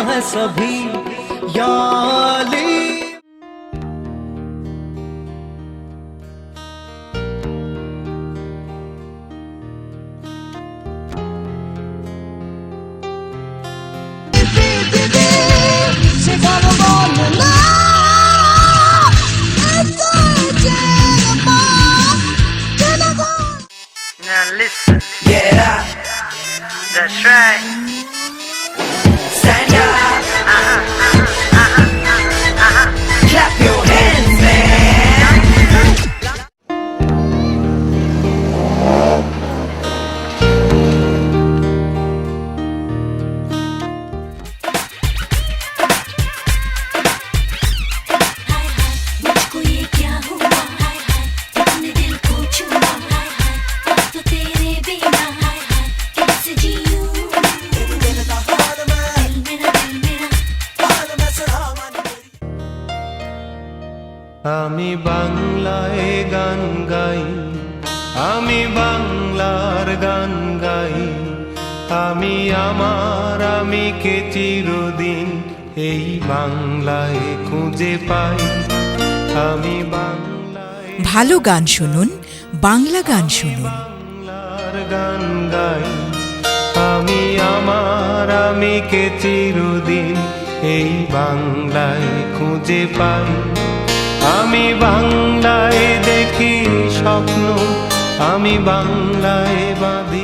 है सभी याली। Now listen, get up. That's right. Stand up. Clap your hands, man. मुझको ये क्या हुआ, हाय हाय तुमने दिल को छुआ, हाय हाय अब तो तेरे बिना, हाय हाय कैसे जीऊं, दिल मेरा আমি বাংলায় গান গাই, আমি বাংলার গান গাই, আমি আমার আমিকে চিরদিন এই বাংলায় খুঁজে পাই। আমি বাংলায় ভালো গান শুনুন, বাংলা গান শুনুন। বাংলার গান গাই, আমি আমার আমিকে চিরদিন এই বাংলায় খুঁজে পাই। আমি বাংলায় দেখি স্বপ্ন, আমি বাংলায় বাঁধি